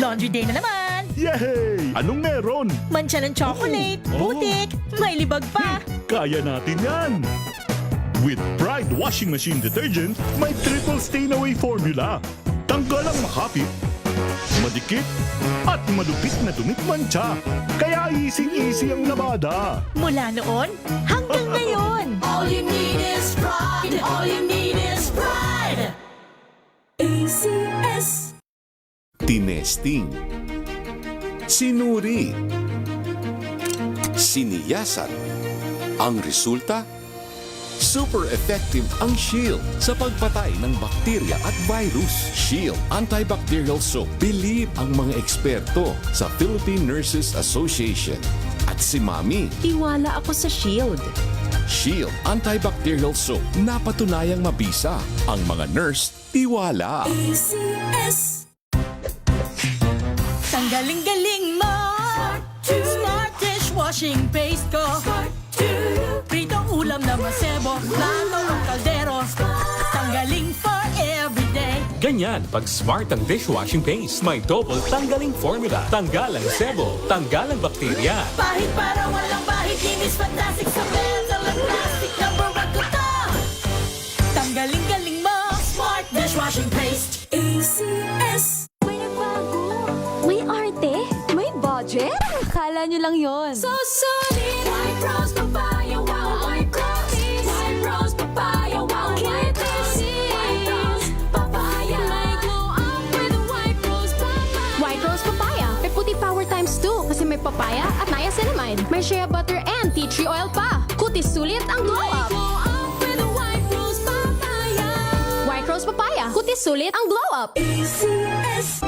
Laundry day na naman! Yay! Anong meron? Mancha ng chocolate, Oh. putik, may libag pa! Kaya natin yan! With Pride Washing Machine Detergent, may triple stain-away formula. Tanggal ang makapit, madikit, at malupit na dumit mancha. Kaya easy-easy ang labada. Mula noon hanggang ngayon! All you need is pride. All you need is pride. ACS. Tinesting, sinuri, siniyasan. Ang resulta? Super effective ang Shield sa pagpatay ng bakterya at virus. Shield Antibacterial Soap. Believe ang mga eksperto sa Philippine Nurses Association. At si Mami, Tiwala ako sa Shield. Shield Antibacterial Soap. Napatunayang mabisa. Ang mga nurse, tiwala. ACS. Ang galing-galing mo! Smart dishwashing paste ko! Pritong ulam na masebo, plato o kaldero. Tanggaling for everyday. Ganyan pag smart ang dishwashing paste. May double tanggaling formula. Tanggal ang sebo, tanggal ang bakterya. Bahid para walang bahid. Linis fantastic sa metal at plastic. Number 1 ko to. Tanggaling-galing mo! Smart dishwashing paste. ACS. May nagbago. May arte. May budget. Akala nyo lang yon. So solid. White rose papaya. Wow, white rose. White rose papaya. Wow, white rose. White rose papaya. May glow up with a white rose papaya. White rose papaya. May puti power times 2 kasi may papaya at niacinamide. May shea butter and tea tree oil pa. Kutis sulit ang glow up. Glow up with a white rose papaya. White rose papaya. Kutis sulit ang glow up. ACS.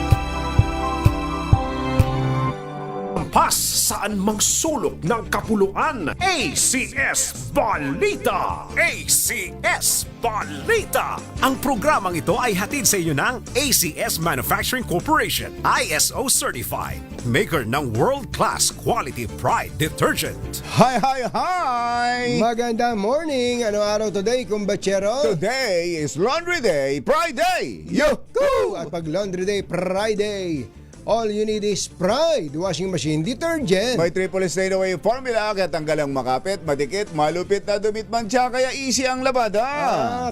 Pas saan magsulok ng kapuluan. ACS Balita! ACS Balita! Ang programang ito ay hatid sa inyo ng ACS Manufacturing Corporation, ISO Certified, maker ng world-class quality Pride Detergent. Hi, hi, hi! Magandang morning! Ano araw today, kumbachero? Today is Laundry Day, Pride Day! Yuhuu! At pag Laundry Day, Friday, all you need is Pride Washing Machine Detergent. May triple stain away formula kaya tanggal ang makapit, madikit, malupit na dumit mancha kaya easy ang labada.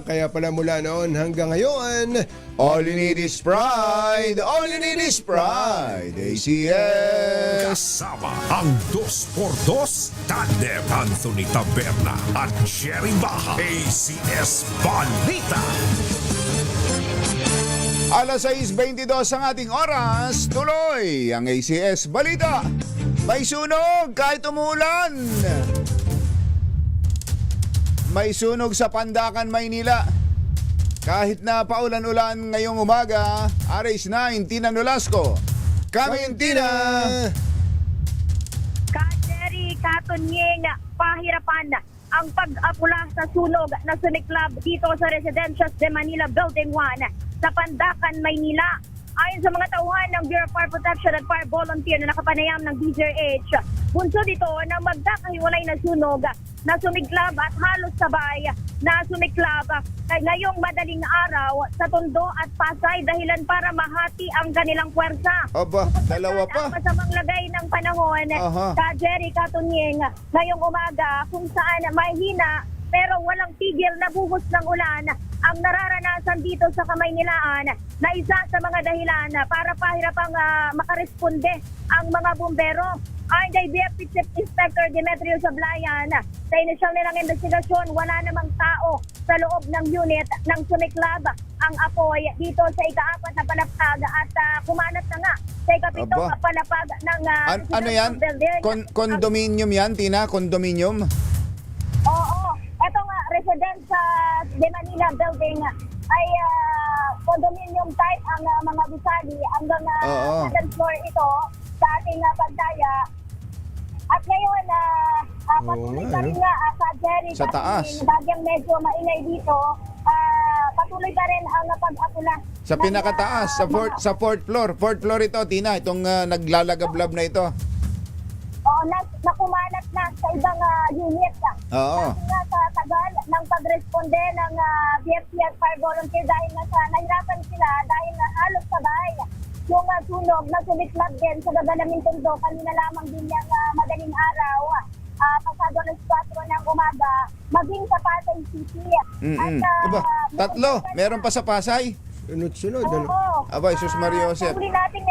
Kaya pala mula noon hanggang ngayon, All you need is Pride! All you need is Pride! ACS! Kasama ang 2x2 Tandem Anthony Taberna at Jerry Baja. ACS Balita! Alas 6:22 ang ating oras, tuloy ang ACS Balita. May sunog kahit umulan. May sunog sa Pandacan, Maynila. Kahit na paulan-ulan ngayong umaga, RH9, Tina Nolasco. Kaming Tina! Jerry Katonyeng, pahirapan ang pag-apula sa sunog na sumiklab dito sa Residencias de Manila Building 1 sa Pandacan, Maynila. Ayon sa mga tauhan ng Bureau of Fire Protection at Fire Volunteer na nakapanayam ng DZRH, bunsod ito ng magkakahiwalay na sunog na sumiklab at halos sabay na sumiklab ngayong madaling araw sa Tondo at Pasay dahilan para mahati ang kanilang puwersa. Aba, dalawa pa. Ang masamang lagay ng panahon sa Jerry Katonyeng ngayong umaga kung saan mahina pero walang tigil na buhos ng ulan ang nararanasan dito sa Kamaynilaan na isa sa mga dahilan para pahirapang makaresponde ang mga bumbero. Ayon kay BFP Chief Inspector Demetrio Sablayan, sa inisyal nilang investigasyon, wala namang tao sa loob ng unit ng sumiklab ang apoy dito sa ika-4 na palapag at kumanat na nga sa ika-7 Aba. palapag ng Ano yan? building. Condominium yan, Tina? Condominium? Oo. Ito nga, residence sa De Manila Building ay condominium type ang mga gusali hanggang Oo. second floor ito sa ating pantaya. At ngayon, patuloy pa rin nga sa Jerry. Sa taas. Bagyang medyo maingay dito. Patuloy pa rin ang pag-apula. Sa pinakataas, sa fourth floor. Fourth floor ito, Tina, itong naglalagablab na ito. Oo, nakumalat na sa ibang unit. Oo. Kasi nga sa tagal ng pagresponde ng BFP at Fire Volunteer dahil na sa nahirapan sila dahil na halos sabay yung sunog na sumiklab din sa Gagalaming Tondo kanina lamang din yung madaling araw. Pasado alas 4 ng umaga, maging sa Pasay City. Diba? Tatlo, meron pa sa Pasay? Sunod-sunod. Ano? Oo. Abay, Sus Maria Josep. Sa uli natin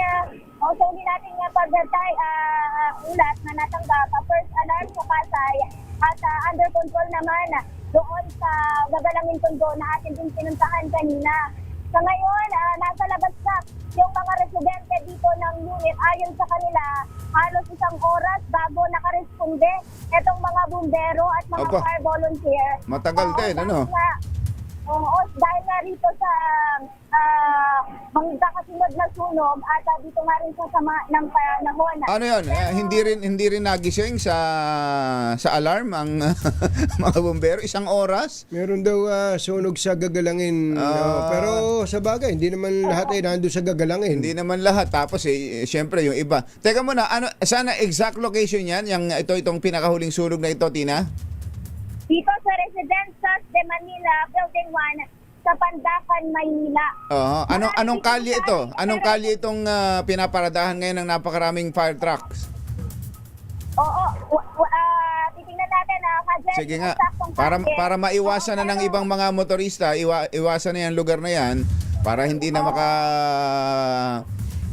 pagdatay ulat na natanggap, first alarm sa Pasay at under control naman doon sa Gagalaming Tondo na atin din pinuntahan kanina. Sa ngayon, nasa labas na yung mga residente dito ng unit. Ayon sa kanila, halos 1 oras bago nakaresponde itong mga bumbero at mga Opa. fire volunteer. Matagal din, ano? Oo, dahil nga rito sa magkakasunod na sunog at dito nga rin sa sama ng panahon. Ano yun? Hindi rin nagising sa alarm ang mga bumbero? 1 oras? Meron daw sunog sa Gagalangin. Pero sa bagay, hindi naman lahat ay nandun sa Gagalangin. Hindi naman lahat. Tapos syempre yung iba. Teka muna, sana exact location yan? Itong pinakahuling sunog na ito, Tina? Dito sa Residencias de Manila, Building 1, sa Pandacan, Maynila. Anong kalye ito? Anong kalye itong pinaparadahan ngayon ng napakaraming fire trucks? Oo, titingnan natin Kajen. Sige nga, para maiwasan na ng ibang mga motorista, iwasan na yung lugar na yan para hindi na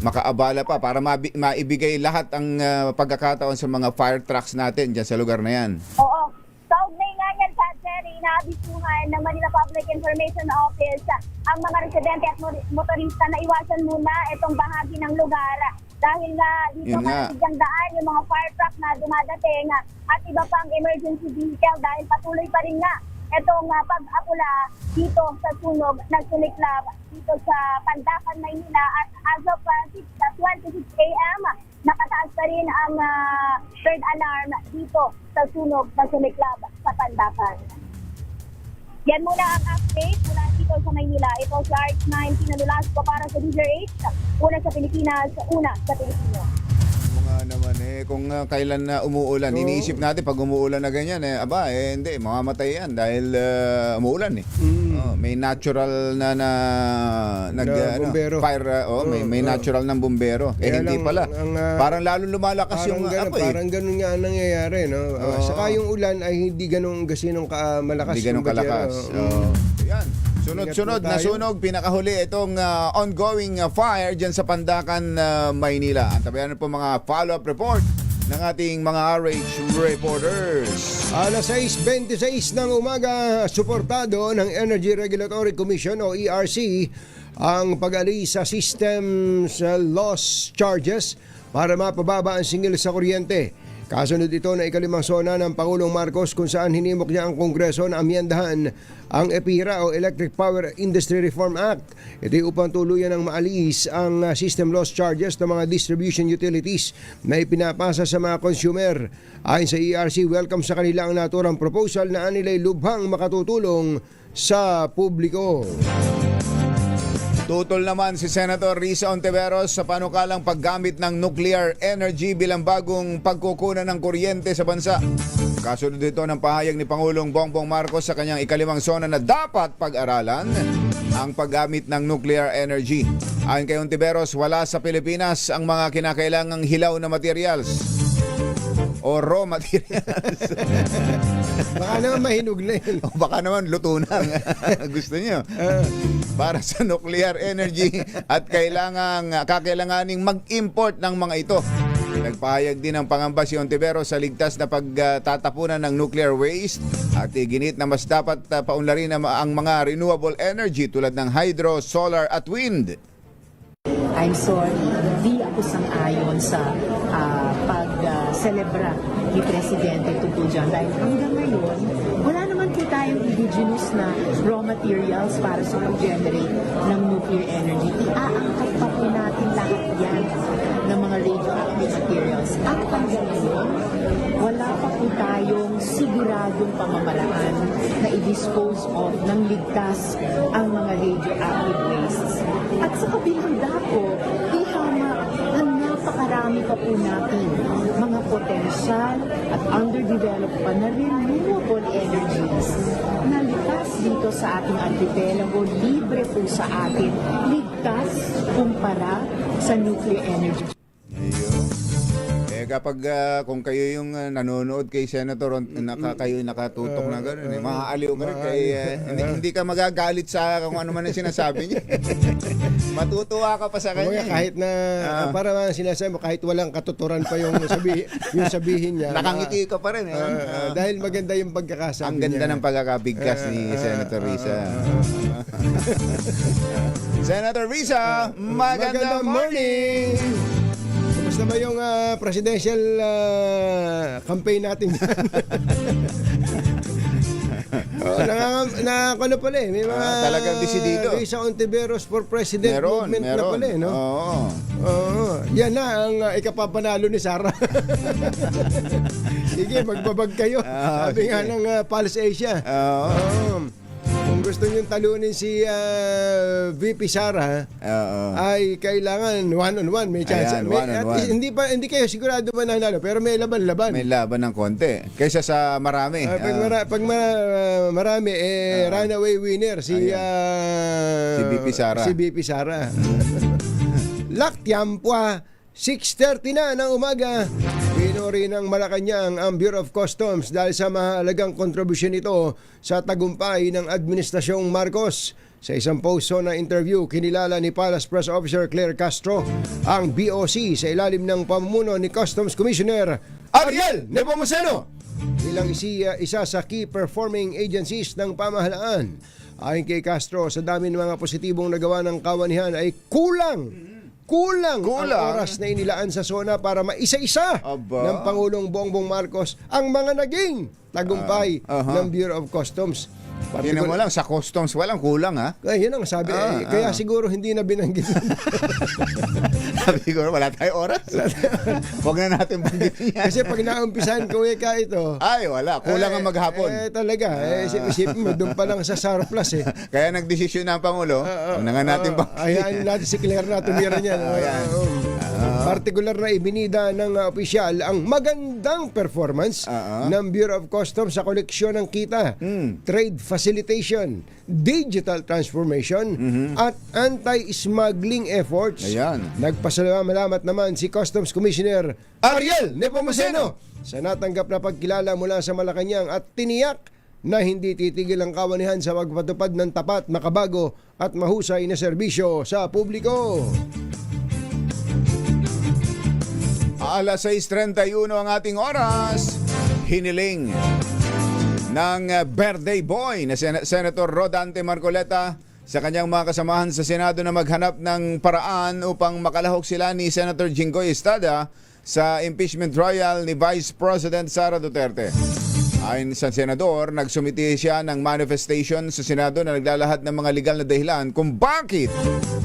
makaabala pa, para maibigay lahat ang pagkakataon sa mga fire trucks natin dyan sa lugar na yan. Oo. Kaugnay nga yan, Jerry, inaabisuhan ng Manila Public Information Office ang mga residente at motorista na iwasan muna itong bahagi ng lugar dahil dito masigyang daan yung mga fire truck na dumadating at iba pang emergency vehicle dahil patuloy pa rin nga itong pag-apula dito sa sunog na sumiklab dito sa Pandacan, Maynila at as of 26 a.m. nakataas pa rin ang third alarm dito sa sunog na sumiklab sa Pandacan. Yan muna ang update mula dito sa Maynila. Ito si RH9 Tina Nolasco para sa DZRH. Una sa Pilipinas, una sa Pilipino. Mga naman kung kailan na umuulan. Iniisip natin pag umuulan na ganyan hindi, mamamatay yan dahil umuulan may natural na bumbero. fire, may natural ng bumbero. Hindi pala. Parang lalo lumalakas yung apoy. Parang ganun nga ang nangyayari, no? Saka yung ulan ay hindi ganun gasinong malakas. Hindi ganun kalakas. Yan. Sunod-sunod na sunog, pinakahuli itong ongoing fire dyan sa Pandacan, Maynila. At tabayan po mga follow-up report ng ating mga RH reporters. Alas 6:26 ng umaga, suportado ng Energy Regulatory Commission o ERC ang pag-alis sa systems loss charges para mapababa ang singil sa kuryente. Kasunod ito na ikalimang sona ng Pangulong Marcos kung saan hinimok niya ang Kongreso na amyendahan ang EPIRA o Electric Power Industry Reform Act. Ito upang tuluyan ng maalis ang system loss charges ng mga distribution utilities na ipinapasa sa mga consumer. Ayon sa ERC, welcome sa kanila ang naturang proposal na anilay lubhang makatutulong sa publiko. Tutol naman si Senator Risa Ontiveros sa panukalang paggamit ng nuclear energy bilang bagong pagkukunan ng kuryente sa bansa. Kasunod dito ng pahayag ni Pangulong Bongbong Marcos sa kanyang ikalimang sona na dapat pag-aralan ang paggamit ng nuclear energy. Ayon kay Ontiveros, wala sa Pilipinas ang mga kinakailangang hilaw na materials o raw materials. Baka naman mahinog na yun. O baka naman luto na. Gusto niyo? Para sa nuclear energy at kakailanganing mag-import ng mga ito. Nagpahayag din ng pangamba si Ontiveros sa ligtas na pagtatapunan ng nuclear waste at iginit na mas dapat paunlarin ang mga renewable energy tulad ng hydro, solar at wind. I'm sorry, hindi ako sang-ayon sa pag-celebra ni Presidente tungkol dyan. Dahil hanggang ngayon, wala naman po tayong indigenous na raw materials para sa pag-generate ng nuclear energy. Iaangkat pa po natin lahat yan ng mga radioactive materials. At hanggang ngayon, wala pa po tayong siguradong pamamaraan na i-dispose of ng ligtas ang mga radioactive wastes. At sa kabilang dako, ihamak na napakarami pa po natin mga potensyal at underdeveloped pa na renewable energies na litas dito sa ating archipelago, libre po sa atin, ligtas kumpara sa nuclear energy. Ayun. Kapag kung kayo yung nanonood kay Senator, kayo nakatutok na gano'n, maaaliw ka rin. Hindi ka magagalit sa kung ano man ang sinasabi niya. Matutuwa ka pa sa kanya. Kahit na, para sinasabi mo, kahit walang katuturan pa yung sabihin niya. Nakangiti ka pa rin. Dahil maganda yung pagkakasabi ang ganda ng pagkakabigkas ni Senator Risa. Senator Risa, magandang morning! Kumusta ba yung presidential campaign natin? Ano pala eh, may mga talagang desidido. Risa Ontiveros for President movement na pala eh, no? Oo. Yan na ang ikapapanalo ni Sara. Sige, magbabag kayo. Sabi nga ng Pulse Asia. Kung gusto nyo talunin si VP Sara, ay kailangan one-on-one. May chance. Ayan, one-on-one. Hindi kayo sigurado ba nanalo, pero may laban-laban. May laban ng konti. Kaysa sa marami. Pag marami, runaway winner si VP Sara. Si VP Sara. Laktiampwa, 6:30 na ng umaga. Pinuri ng Malacanang ang Bureau of Customs dahil sa mahalagang kontribusyon nito sa tagumpay ng Administrasyong Marcos. Sa isang post na interview, kinilala ni Palace Press Officer Claire Castro ang BOC sa ilalim ng pamumuno ni Customs Commissioner Ariel Nepomuceno bilang isa sa key performing agencies ng pamahalaan. Ayon kay Castro, sa dami ng mga positibong nagawa ng kawanihan ay kulang ang oras na inilaan sa SONA para maisa-isa ng Pangulong Bongbong Marcos ang mga naging tagumpay ng Bureau of Customs. Tingnan mo lang, sa customs walang kulang, ha? Yun ang sabi. Kaya siguro hindi na binanggit. Siguro wala tayong oras. Huwag na natin banggitin yan. Kasi pag naumpisan ko ito, ay wala, kulang ang maghapon. Talaga, isipin mo, doon pa lang sa surplus eh. Kaya nagdesisyon na ang Pangulo, huwag na nga natin banggitin. Hayaan natin si Claire na tumira niyan. Partikular na ibinida ng opisyal ang magandang performance ng Bureau of Customs sa koleksyon ng kita, trade facilitation, digital transformation, at anti-smuggling efforts. Nagpasalamat naman si Customs Commissioner Ariel Nepomuceno sa natanggap na pagkilala mula sa Malacanang at tiniyak na hindi titigil ang kawanihan sa pagpatupad ng tapat, makabago at mahusay na serbisyo sa publiko. Alas 6:31 ang ating oras. Hiniling ng birthday boy na Senator Rodante Marcoleta sa kanyang mga kasamahan sa Senado na maghanap ng paraan upang makalahok sila ni Senator Jinggoy Estrada sa impeachment trial ni Vice President Sara Duterte. Ayon sa senador, nagsumiti siya ng manifestation sa Senado na naglalahad ng mga legal na dahilan kung bakit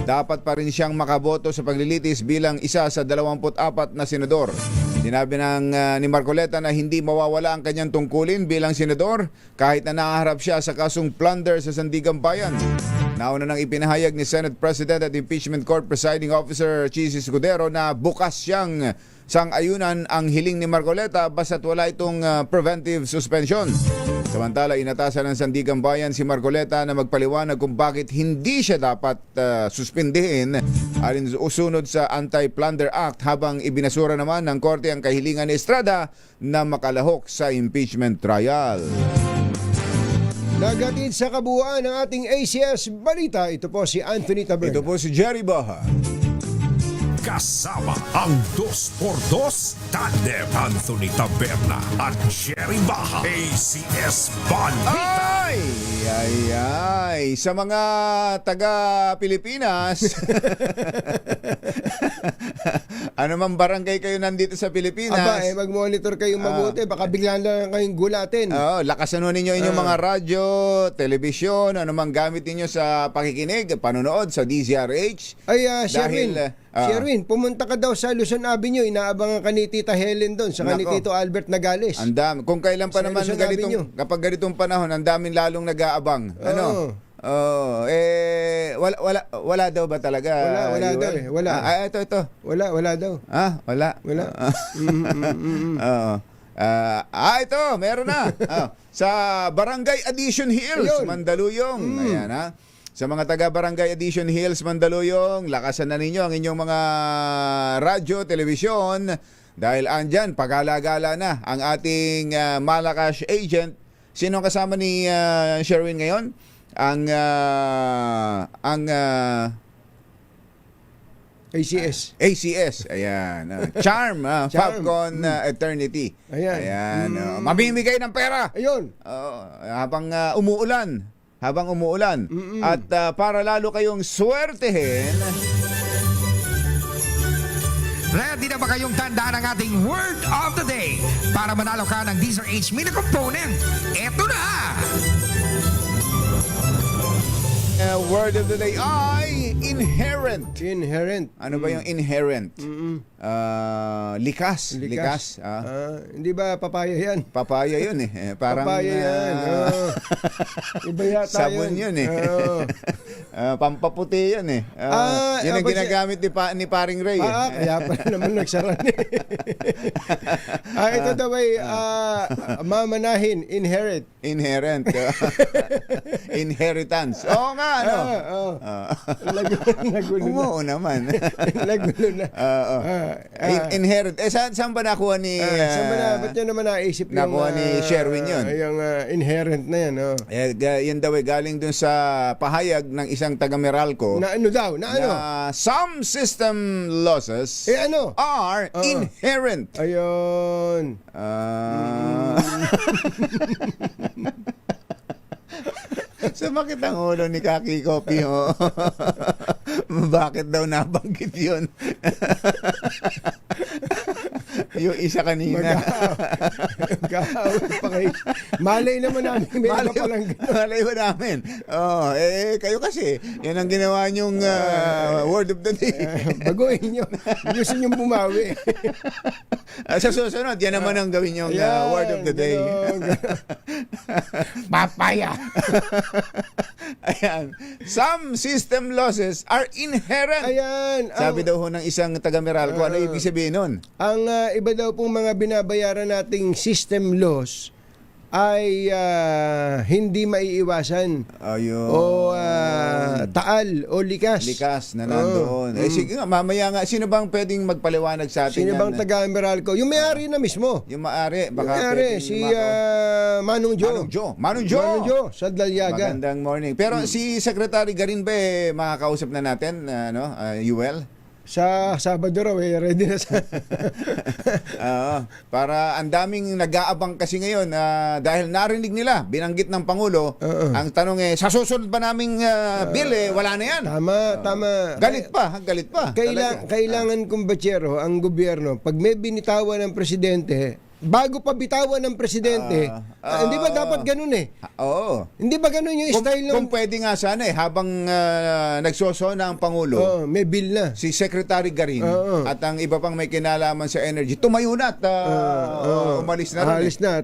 dapat pa rin siyang makaboto sa paglilitis bilang isa sa 24 na senador. Sinabi ni Marcoleta na hindi mawawala ang kanyang tungkulin bilang senador kahit na nakaharap siya sa kasong plunder sa Sandigan Bayan. Nauna nang ipinahayag ni Senate President at Impeachment Court Presiding Officer Chis Escudero na bukas siyang sang-ayunan ang hiling ni Marcoleta basta't wala itong preventive suspension. Samantala, inatasan ng Sandigan Bayan si Marcoleta na magpaliwanag kung bakit hindi siya dapat suspindihin alinsunod sa Anti-Plunder Act habang ibinasura naman ng korte ang kahilingan ni Estrada na makalahok sa impeachment trial. Nagatid sa kabuuan ng ating ACS Balita, ito po si Anthony Taberna. Ito po si Jerry Baha. Kasama ang 2x2 tandem Anthony Taberna at Jerry Baha. ACS Balita. Ay. Sa mga taga-Pilipinas, ano man barangay kayo nandito sa Pilipinas, mag-monitor kayong mabuti. Baka biglaan lang kayong gulatin. Lakasan ninyo inyong mga radyo, telebisyon, ano man gamit ninyo sa pakikinig, panonood sa DZRH. Sherwin, pumunta ka daw sa Luzon Avenue. Inaabangan ka ni Tita Helen doon, saka ni Tito Albert Nagales. Andam. Kung kailan pa naman kapag ganitong panahon, ang daming lalong nag-aabang. Wala daw ba talaga? Wala daw eh. Wala. Ito. Wala daw. Wala. Ito, meron na. Sa Barangay Addition Hills, Mandaluyong. Ayan, Sa mga taga Barangay Edition Hills, Mandaluyong, lakasan na ninyo ang inyong mga radyo, telebisyon dahil andyan, pagala-gala na ang ating Malacash agent. Sino ang kasama ni Sherwin ngayon? Ang ACS. Ayan. Charm. Falcon Eternity. Ayan. Mamimigay ng pera. Ayun. Habang umuulan. At para lalo kayong swertehin, Ready na ba kayong tandaan ang ating word of the day para manalo ka ng DZRH Mini Component? Eto na! word of the day ay inherent. Inherent. Ano ba yung inherent? Likas. Hindi ba papaya yan? Papaya yun eh. Parang, papaya yan. Iba yata sabon yun eh. Pampaputi yun eh. Yun ang ginagamit ni Paring Ray. Kaya pala naman nagsaran eh. Ito daw ay mamanahin. Inherit. Inheritance. Oo nga, ano? Nagulo na. Oo naman. Nagulo na. Inherit. Saan ba nakuha ni... saan ba na? Ba't nyo naman naisip yung... Nakuha ni Sherwin yun? Yung inherent na yan. Yan daw galing dun sa pahayag ng isang taga-Meralco. Na ano daw? Na ano? Some system losses are inherent. Ayun. Sumakit ang ulo ni Kaki Kopi, ho. Bakit daw nabanggit yun? Yung isa kanina. Malay naman namin. Malay ba namin? Kayo kasi, yan ang ginawa niyong word of the day. Baguhin nyo. Gusto nyo bumawi. Sa susunod, yan naman ang gawin niyong word of the day. Papaya. Ayan. Some system losses are inherent. Ayan. Sabi daw ho ng isang taga-Meralco. Ano ibig sabihin nun? Ang iba daw pong mga binabayaran nating system loss ay hindi maiiwasan. Ayun. O taal o likas. Likas na nandoon. Sige nga, mamaya nga, sino bang pwedeng magpaliwanag sa atin? Sino bang taga-Meralco? Yung may-ari na mismo. Yung may-ari. Si Manong Jo. Manong Jo sa Dalyaga. Magandang morning. Pero si Secretary Garin ba makakausap na natin? Yuel? Sa Sabado raw ready na sa... para ang daming nag-aabang kasi ngayon dahil narinig nila, binanggit ng Pangulo, ang tanong sa susunod ba naming bill wala na yan. Tama. Galit pa. Kailangan kumbatsero ang gobyerno, pag may binitawan ng presidente, bago pa bitawan ng presidente, hindi ba dapat ganun eh? Oo. Hindi ba ganun yung style ng... Kung pwede nga sana habang nagsosona ang Pangulo, may bill na. Si Secretary Garin at ang iba pang may kinalaman sa energy, tumayo na at umalis na rin. Alis na.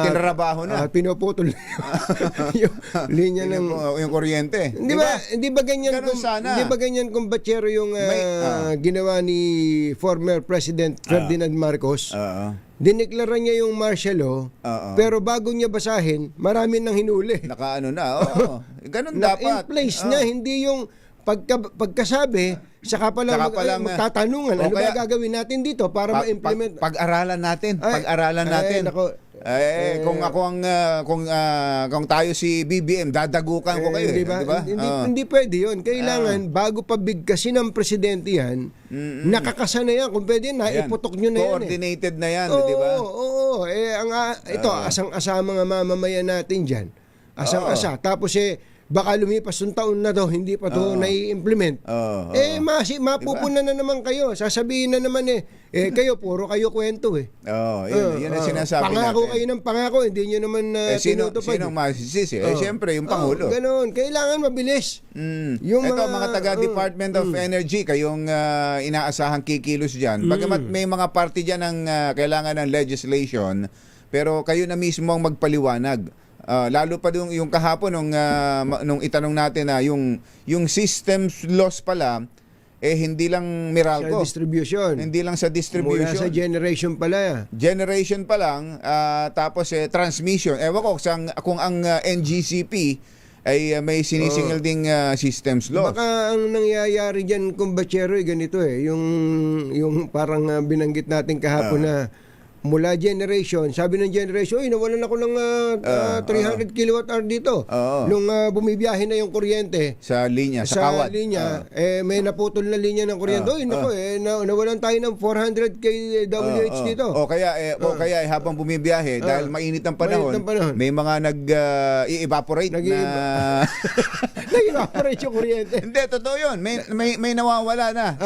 Tinrabaho na. Pinuputol yung linya ng... Yung kuryente. Hindi ba ganyan kung batsero yung ginawa ni former President Ferdinand Marcos? Dineklara niya yung martial law, pero bago niya basahin, marami nang hinuli. Nakaano na, ganun dapat. In place na, hindi yung pagkasabi, saka pa lang magtatanungan, ano ba gagawin natin dito para ma-implement? Pag-aralan natin. Kung tayo si BBM, dadagukan ko kayo. Diba? Hindi pwede yun. Kailangan, bago pabigkasin ng presidente yan, nakakasana yan. Kung pwede, naiputok nyo na yan. Coordinated na yan, di ba? Oo. Ito, asang-asa mga mamamayan natin dyan. Asang-asa. Tapos baka lumipas yung taon na to, hindi pa to nai-implement. Mapupunan na naman kayo. Sasabihin na naman kayo, puro kayo kwento Yun ang sinasabi pangako natin. Kayo ng pangako, hindi nyo naman tinutupad. Sinong masisisi? Siyempre, yung Pangulo. Ganun. Kailangan mabilis. Ito, mga taga-Department of Energy, kayong inaasahang kikilos dyan. Bagamat may mga party dyan ang kailangan ng legislation, pero kayo na mismo ang magpaliwanag. Lalo pa yung kahapon nung itanong natin na yung systems loss pala hindi lang Meralco. Sa distribution. Hindi lang sa distribution. Mula sa generation pala. Generation pa lang tapos transmission. Ewan ko kung ang NGCP may sinisingil ding systems law. Baka ang nangyayari dyan, kumbachero, ganito yung parang binanggit natin kahapon na mula generation, sabi ng generation, nawalan ako ng 300 kilowatt hour dito. Nung bumibiyahe na yung kuryente Sa linya, sa kawad. may naputol na linya ng kuryente. Nawalan tayo ng 400 kWh dito. O kaya habang bumibiyahe, dahil mainit ang panahon, may mga nag-evaporate na... Nag-evaporate yung kuryente. Hindi, totoo yun. May nawawala na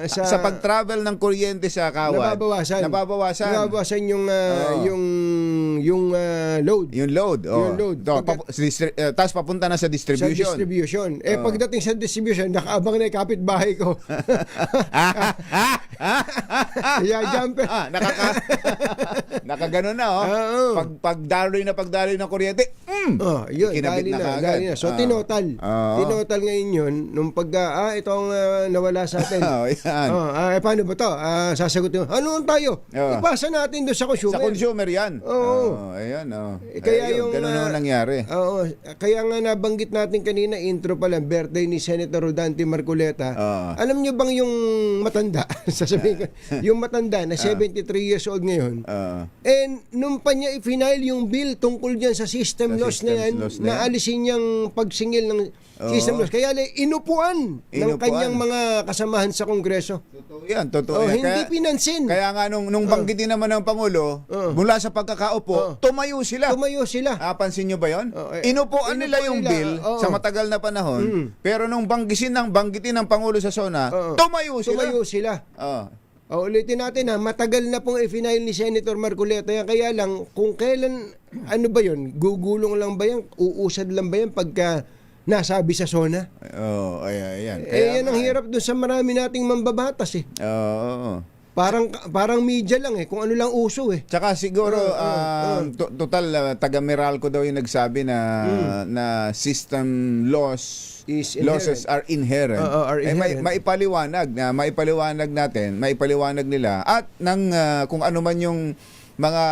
sa pag-travel ng kuryente sa kawad. Nababawasan yung load. Yung load. Yung load. Tapos papunta na sa distribution. Sa distribution. Pagdating sa distribution, nakaabang na yung kapitbahay ko. Jumper. Nakaganon na, Pagdaloy ng kuryente, kinabit na kaagad. So, tinotal. Tinotal ngayon yun, nung itong nawala sa atin. Paano ba to? Sasagutin, ano tayo? Ipasa natin doon sa consumer. Sa consumer yan. Ayan. Kaya ganun naman nangyari. Kaya nga nabanggit natin kanina, intro pa lang, birthday ni Senator Rodante Marcoleta. Alam niyo bang yung matanda, sasabihin ko, yung matanda na 73 years old ngayon, nung pa niya i-final yung bill tungkol dyan sa system loss na yan, naalisin niyang pagsingil ng system loss. Kaya inupuan ng kanyang mga kasamahan sa Kongreso. Totoo yan. Hindi pinansin. Kaya nga nung banggitin naman ng Pangulo, mula sa pagkakaupo, tumayo sila. Pansin nyo ba yun? Inupuan nila yung bill sa matagal na panahon, pero nung banggitin ng Pangulo sa SONA, tumayo sila. Ulitin natin matagal na pong i-final ni Senator Marcoleta yan. Kaya lang, kung kailan, ano ba yun? Gugulong lang ba yan? Uusad lang ba yan pagka nasabi sa SONA? Ayan. Yan ang hirap doon sa marami nating mambabatas Parang media lang kung ano lang uso Tsaka siguro total taga Meralco daw yung nagsabi na system losses are inherent. Maipaliwanag nila at kung ano man yung mga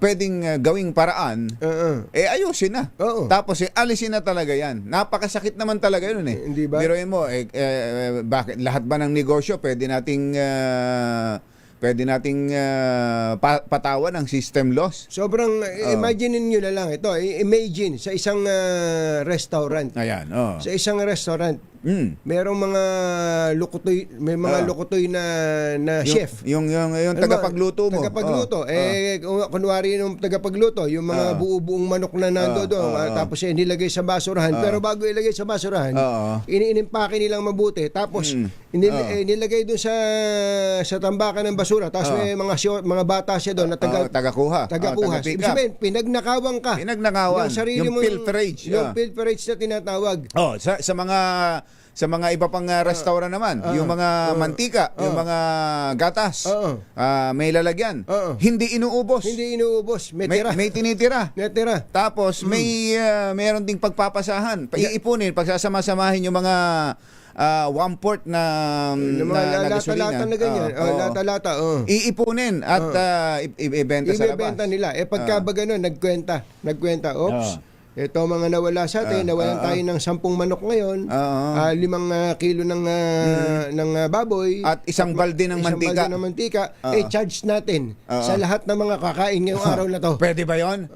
pwedeng gawing paraan, ayusin na. Tapos alisin na talaga yan. Napakasakit naman talaga yun Hindi ba? Biruin mo, bakit lahat ba ng negosyo pwede nating patawan ng system loss? Sobrang, imagine nyo na lang ito. Imagine, sa isang restaurant. Ayan, Sa isang restaurant, merong mga lukutoy, may mga lukutoy na chef. Yung tagapagluto mo. Tagapagluto. Kunwari yung tagapagluto, yung mga buo-buong manok na nando doon, tapos nilagay sa basurahan. Pero bago ilagay sa basurahan, inimpake nilang mabuti. Tapos nilagay doon sa tambakan ng basura. Tapos may mga bata siya doon na tagakuha. Ibig sabihin, pinagnakawan ka. Yung sarili yung mo, pilferage. Yung pilferage na tinatawag. Sa mga iba pang restaurant naman, yung mga mantika, yung mga gatas, may lalagyan. Hindi inuubos. May tinitira. Tapos mayroon ding pagpapasahan. Iipunin, pagsasama-samahin yung mga 1/4 na lata-lata na ganyan. Lata-lata. Iipunin at ibebenta sa labas. Ibebenta nila. Pagka ba ganun, nagkwenta. Oops. Ito mga nawala sa atin, nawalan tayo ng 10 manok ngayon, 5 kilo ng baboy, at isang balde ng mantika. Charge natin sa lahat ng mga kakain ngayong araw na to. Pwede ba yun?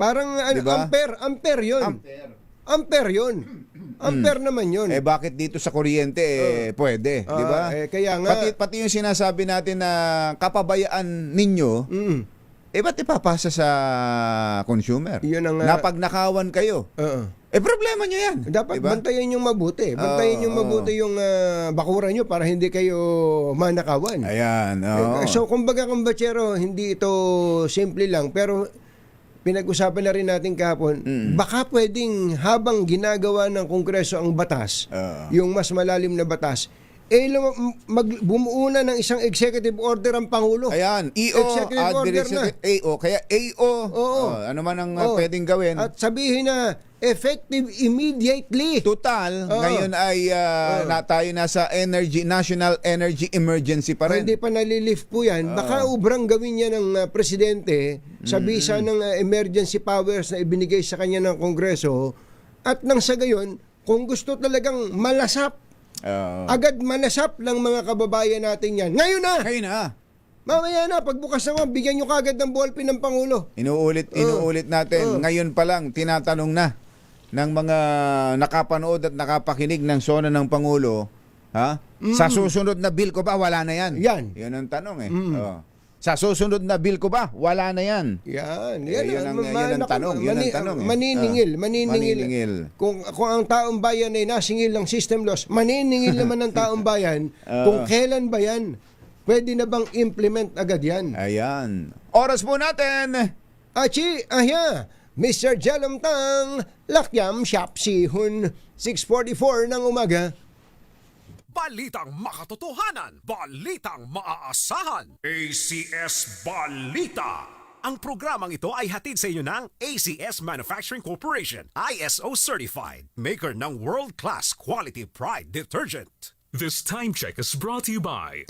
Parang diba? ampere yun. Ampere yun. Ampere naman yun. Bakit dito sa kuryente pwede, di ba? Kaya nga, pati yung sinasabi natin na kapabayaan ninyo, ba't ipapasa sa consumer? Napagnakawan kayo. Problema nyo yan. Dapat diba? bantayan yung mabuti. Bantayan yung mabuti yung bakuran nyo para hindi kayo manakawan. Ayan. So, kumbaga, kumbachero, hindi ito simple lang. Pero, pinag-usapan na rin natin kahapon, baka pwedeng habang ginagawa ng Kongreso ang batas, yung mas malalim na batas, bumuo na ng isang executive order ang Pangulo. Ayan, EO, Executive order na. AO. Kaya AO, Oo. ano man ang Oo. pwedeng gawin. At sabihin na, effective immediately. Total, Oo. ngayon ay tayo nasa National Energy Emergency pa rin. Hindi pa nalilift po yan. Baka ubrang gawin niya ng presidente sa bisa ng emergency powers na ibinigay sa kanya ng Kongreso. At nang sa gayon, kung gusto talagang malasap, agad malasap ng mga kababayan natin yan. Ngayon na! Ngayon na. Mamaya na, pagbukas naman, bigyan nyo kagad ng ballpen ng Pangulo. Inuulit natin. Ngayon pa lang, tinatanong na ng mga nakapanood at nakapakinig ng sona ng Pangulo, ha? Sa susunod na bill ko ba, wala na yan? Yan. Yan ang tanong eh. Sa susunod na bill ko ba, wala na yan? Yan. Yan ang tanong. Maniningil. Kung ang taong bayan ay nasingil ng system loss, maniningil naman ng taong bayan kung kailan ba yan. Pwede na bang implement agad yan? Ayan. Oras po natin. Achi, Mr. Jalomtang, Lakyam Shapsihun, 6:44 ng umaga. Balitang makatotohanan, balitang maaasahan. ACS Balita. Ang programang ito ay hatid sa inyo ng ACS Manufacturing Corporation, ISO certified, maker ng world-class quality Pride detergent. This time check is brought to you by